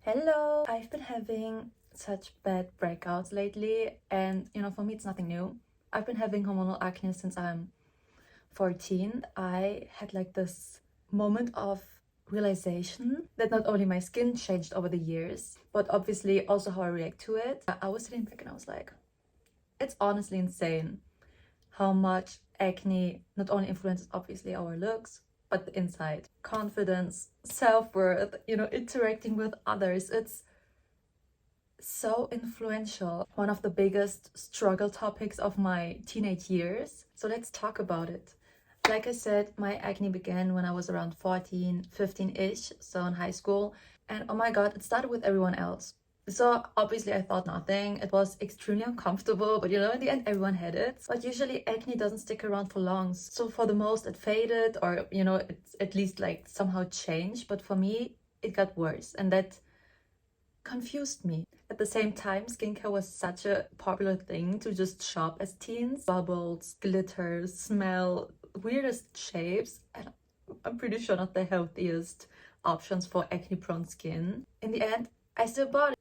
Hello! I've been having such bad breakouts lately, and for me, it's nothing new. I've been having hormonal acne since I'm 14. I had like this moment of realization that not only my skin changed over the years, but obviously also how I react to it. I was sitting back and I was like, it's honestly insane how much acne not only influences obviously our looks, but the inside, confidence, self-worth, interacting with others. It's so influential. One of the biggest struggle topics of my teenage years. So let's talk about it. Like I said, my acne began when I was around 14, 15-ish, so in high school. And oh my god, it started with everyone else. So obviously I thought nothing. It was extremely uncomfortable, but in the end everyone had it. But usually acne doesn't stick around for long. So for the most it faded, or it's at least like somehow changed. But for me it got worse, and that confused me. At the same time, skincare was such a popular thing to just shop as teens. Bubbles, glitter, smell, weirdest shapes, and I'm pretty sure not the healthiest options for acne-prone skin. In the end, I still bought it.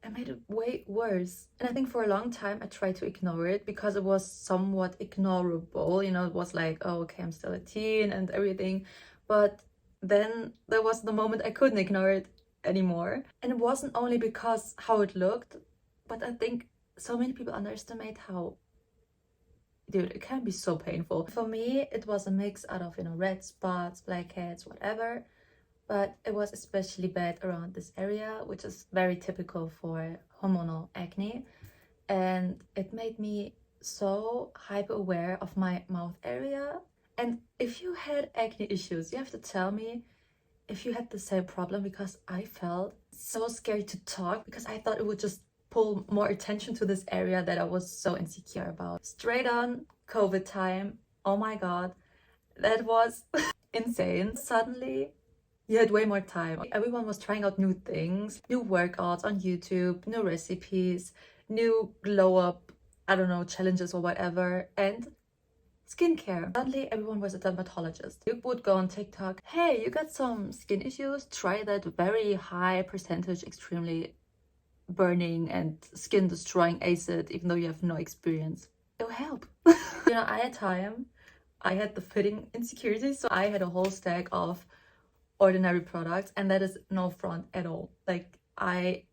I made it way worse. And I think for a long time I tried to ignore it because it was somewhat ignorable. It was like, oh, okay, I'm still a teen and everything. But then there was the moment I couldn't ignore it anymore. And it wasn't only because how it looked, but I think so many people underestimate how, dude, it can be so painful. For me, it was a mix out of, red spots, blackheads, whatever. But it was especially bad around this area, which is very typical for hormonal acne. And it made me so hyper aware of my mouth area. And if you had acne issues, you have to tell me if you had the same problem, because I felt so scared to talk because I thought it would just pull more attention to this area that I was so insecure about. Straight on COVID time, oh my god, that was insane. Suddenly you had way more time. Everyone was trying out new things, new workouts on YouTube, new recipes, new glow up, I don't know, challenges or whatever. And skincare. Suddenly everyone was a dermatologist. You would go on TikTok, hey, you got some skin issues? Try that very high percentage, extremely burning and skin destroying acid, even though you have no experience. It'll help. I had time. I had the fitting insecurities, so I had a whole stack of ordinary products, and that is no front at all. Like I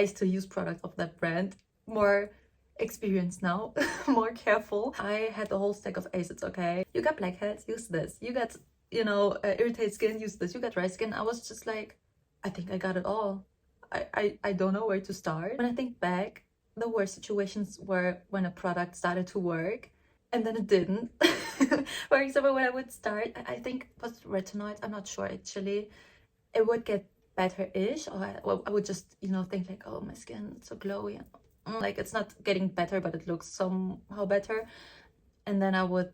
still use products of that brand, more experienced now, more careful. I had the whole stack of acids. Okay, you got blackheads, use this. You got irritated skin, use this. You got dry skin. I was just like, I think I got it all. I don't know where to start. When I think back, the worst situations were when a product started to work and then it didn't. For example, when I would start, I think it was retinoids, I'm not sure actually, it would get better-ish, or I would just think like, oh, my skin is so glowy, and like it's not getting better but it looks somehow better. And then I would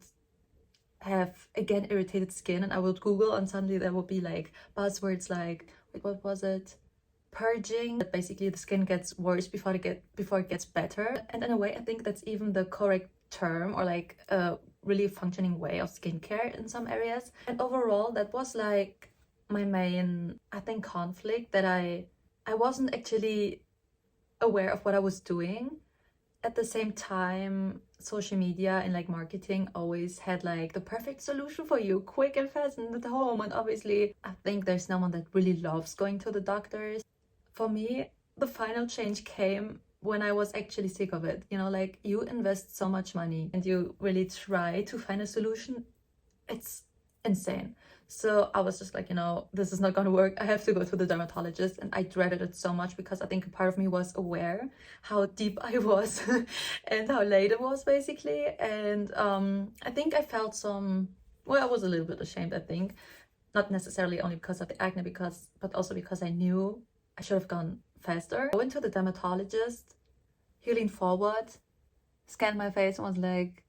have again irritated skin, and I would Google, and suddenly there would be like buzzwords like, wait, what was it, purging, that basically the skin gets worse before it gets better. And in a way I think that's even the correct term, or like a really functioning way of skincare in some areas. And overall that was like my main, I think, conflict, that I wasn't actually aware of what I was doing. At the same time, social media and like marketing always had like the perfect solution for you, quick and fast and at home. And obviously I think there's no one that really loves going to the doctors. For me, the final change came when I was actually sick of it. Like, you invest so much money and you really try to find a solution. It's insane. So I was just like, this is not gonna work. I have to go to the dermatologist. And I dreaded it so much because I think a part of me was aware how deep I was and how late it was, basically. And I think I felt I was a little bit ashamed, I think. Not necessarily only because of the acne, but also because I knew I should have gone faster. I went to the dermatologist. He leaned forward, scanned my face, and was like,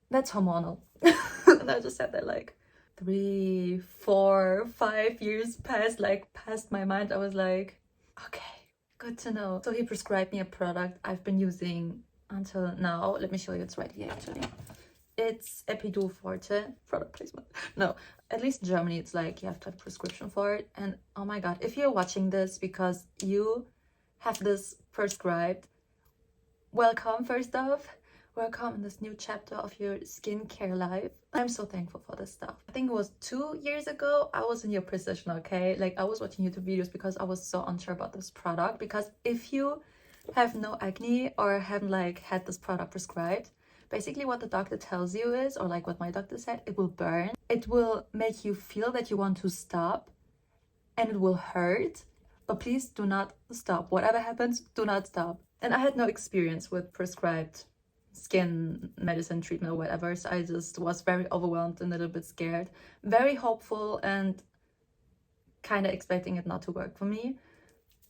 that's hormonal. And I just sat there like 3, 4, 5 years passed my mind. I was like, okay, good to know. So he prescribed me a product I've been using until now. Let me show you, it's right here actually. It's Epiduo Forte, product placement. No, at least in Germany, it's like you have to have a prescription for it. And oh my god, if you're watching this because you have this prescribed, welcome. First off, welcome in this new chapter of your skincare life. I'm so thankful for this stuff. I think it was 2 years ago I was in your position, okay? Like, I was watching YouTube videos because I was so unsure about this product. Because if you have no acne or haven't like had this product prescribed, basically what the doctor tells you is, or like what my doctor said, it will burn, it will make you feel that you want to stop, and it will hurt, but please do not stop. Whatever happens, do not stop. And I had no experience with prescribed skin medicine treatment or whatever, so I just was very overwhelmed and a little bit scared, very hopeful, and kind of expecting it not to work for me,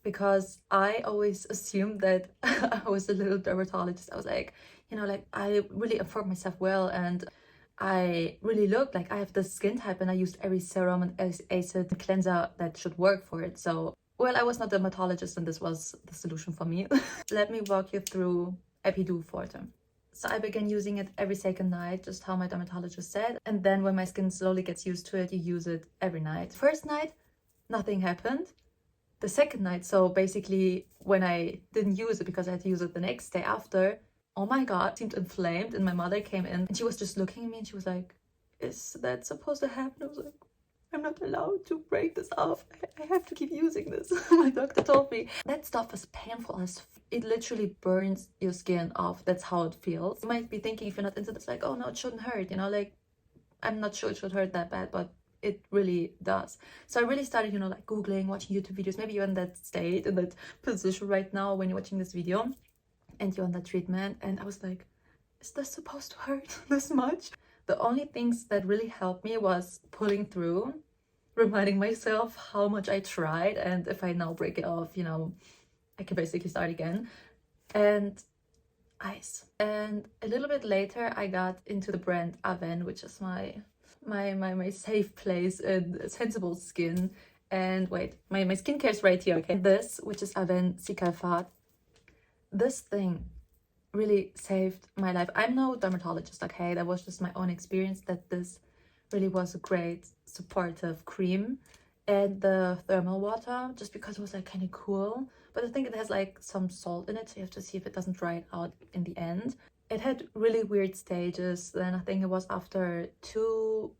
because I always assumed that I was a little dermatologist. I was like, you know, like, I really informed myself well, and I really looked like I have this skin type, and I used every serum and acid cleanser that should work for it. So, well, I was not a dermatologist, and this was the solution for me. Let me walk you through Epiduo Forte. So I began using it every second night, just how my dermatologist said. And then when my skin slowly gets used to it, you use it every night. First night, nothing happened. The second night, so basically when I didn't use it because I had to use it the next day after, oh my god, it seemed inflamed. And my mother came in and she was just looking at me and she was like, is that supposed to happen? I was like, I'm not allowed to break this off. I have to keep using this. My doctor told me that stuff is painful as it literally burns your skin off. That's how it feels. You might be thinking, if you're not into this, like, oh no, it shouldn't hurt, you know, like, I'm not sure it should hurt that bad, but it really does. So I really started, you know, like Googling, watching YouTube videos. Maybe you're in that state, in that position right now when you're watching this video and you're on that treatment. And I was like, is this supposed to hurt this much? The only things that really helped me was pulling through, reminding myself how much I tried, and if I now break it off, you know, I can basically start again. And ice. And a little bit later I got into the brand Aven, which is my safe place in sensible skin. And wait, my skincare is right here, okay? This, which is Aven Cicatricide, this thing really saved my life. I'm no dermatologist, okay? That was just my own experience, that this really was a great supportive cream. And the thermal water, just because it was like kind of cool, but I think it has like some salt in it, so you have to see if it doesn't dry it out in the end. It had really weird stages. Then I think it was after 2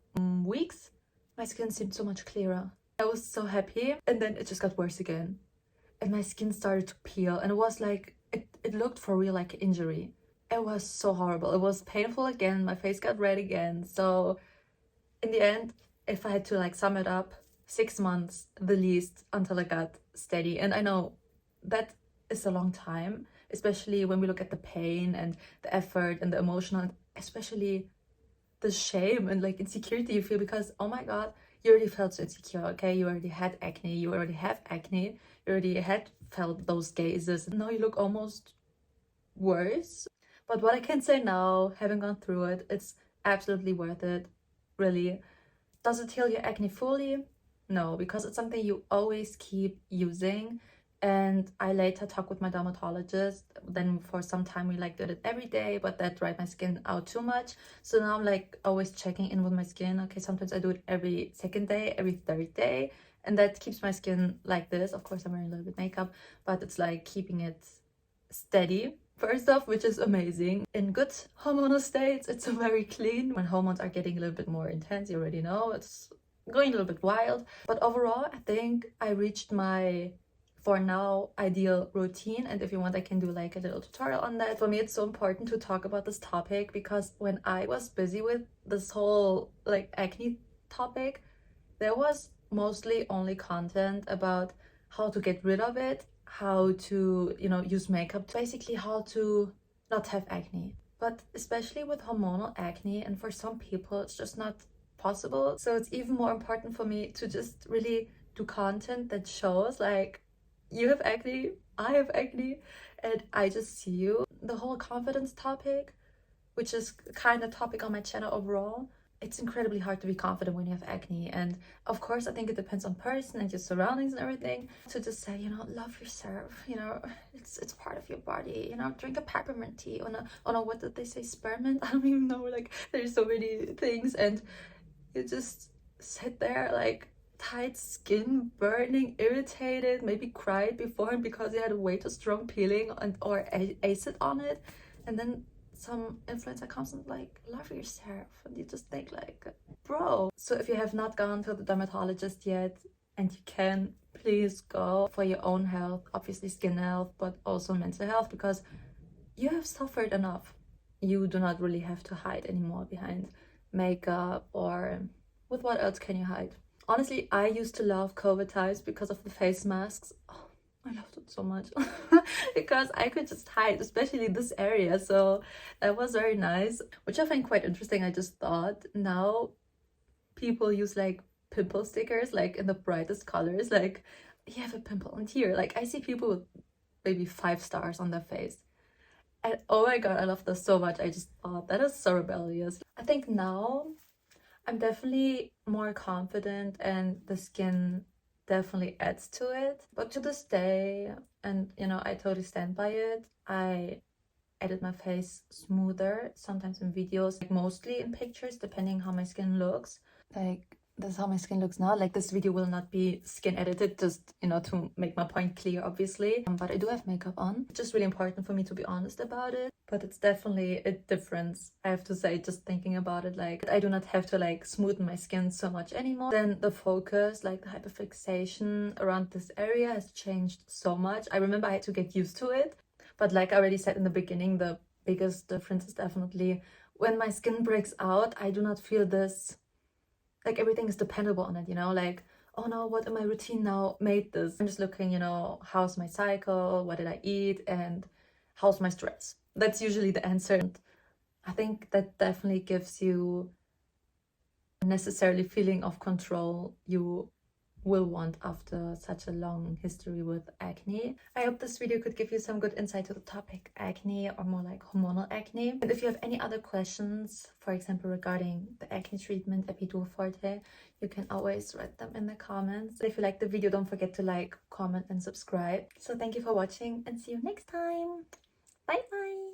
weeks my skin seemed so much clearer. I was so happy, and then it just got worse again, and my skin started to peel, and it was like it looked for real like an injury. It was so horrible. It was painful again. My face got red again. So in the end, if I had to like sum it up, 6 months the least until I got steady. And I know that is a long time, especially when we look at the pain and the effort and the emotional, and especially the shame and like insecurity you feel, because oh my god, you already felt so insecure, okay? You already had acne, you already have acne, you already had felt those gazes, and now you look almost worse. But what I can say now, having gone through it, it's absolutely worth it, really. Does it heal your acne fully? No, because it's something you always keep using. And I later talked with my dermatologist. Then for some time we like did it every day, but that dried my skin out too much. So now I'm like always checking in with my skin. Okay, sometimes I do it every second day, every third day, and that keeps my skin like this. Of course I'm wearing a little bit makeup, but it's like keeping it steady first off, which is amazing. In good hormonal states, it's very clean. When hormones are getting a little bit more intense, you already know, it's going a little bit wild. But overall, I think I reached my, for now, ideal routine. And if you want, I can do like a little tutorial on that. For me, it's so important to talk about this topic, because when I was busy with this whole like acne topic, there was mostly only content about how to get rid of it, how to, you know, use makeup, basically how to not have acne. But especially with hormonal acne, and for some people it's just not possible. So it's even more important for me to just really do content that shows like, you have acne, I have acne, and I just see you. The whole confidence topic, which is kind of topic on my channel overall, it's incredibly hard to be confident when you have acne. And of course, I think it depends on person and your surroundings and everything. To just say, you know, love yourself, you know, it's part of your body, you know, drink a peppermint tea, or no, oh no, what did they say, spearmint? I don't even know, like there's so many things. And you just sit there like tight skin, burning, irritated, maybe cried beforehand because you had a way too strong peeling or acid on it, and then some influencer comes and like, love yourself, and you just think like, bro. So if you have not gone to the dermatologist yet and you can, please go for your own health, obviously skin health, but also mental health, because you have suffered enough. You do not really have to hide anymore behind makeup, or with what else can you hide? Honestly, I used to love COVID times because of the face masks. Oh, I loved it so much because I could just hide, especially this area. So that was very nice, which I find quite interesting. I just thought now people use like pimple stickers, like in the brightest colors, like you have a pimple on here. Like I see people with maybe 5 stars on their face. And oh my god, I love this so much. I just thought that is so rebellious. I think now I'm definitely more confident and the skin definitely adds to it. But to this day, and you know, I totally stand by it, I edit my face smoother, sometimes in videos, like mostly in pictures, depending how my skin looks. Like this is how my skin looks now. Like this video will not be skin edited, just, you know, to make my point clear, obviously. But I do have makeup on. It's just really important for me to be honest about it. But it's definitely a difference, I have to say, just thinking about it. Like I do not have to like smoothen my skin so much anymore. Then the focus, like the hyperfixation around this area has changed so much. I remember I had to get used to it. But like I already said in the beginning, the biggest difference is definitely when my skin breaks out, I do not feel this, like everything is dependable on it, you know, like, oh no, what in my routine now made this? I'm just looking, you know, how's my cycle, what did I eat, and how's my stress? That's usually the answer. And I think that definitely gives you a necessarily feeling of control you will want after such a long history with acne. I hope this video could give you some good insight to the topic acne, or more like hormonal acne. And if you have any other questions, for example regarding the acne treatment Epiduo Forte, you can always write them in the comments. If you like the video, don't forget to like, comment and subscribe. So thank you for watching and see you next time. Bye bye.